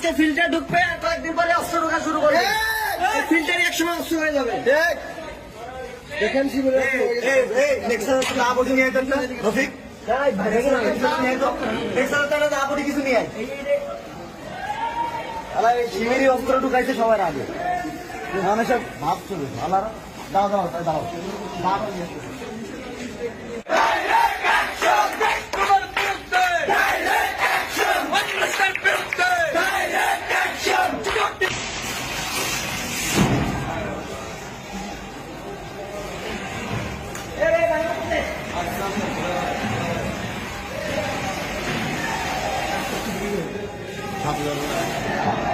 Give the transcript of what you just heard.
আজকে ফিল্টার ঢুকবে আর কয়েকদিন পরে অস্ত্র ঢোকা শুরু করবে। ফিল্টারই একসময় অস্ত্র হয়ে যাবে। দেখেন রফিক কিছু নিয়ে শিবিরই অস্ত্র ঢুকাইছে সবার আগে সব ভাব চলে আলারা দাও দাও দাও Top level.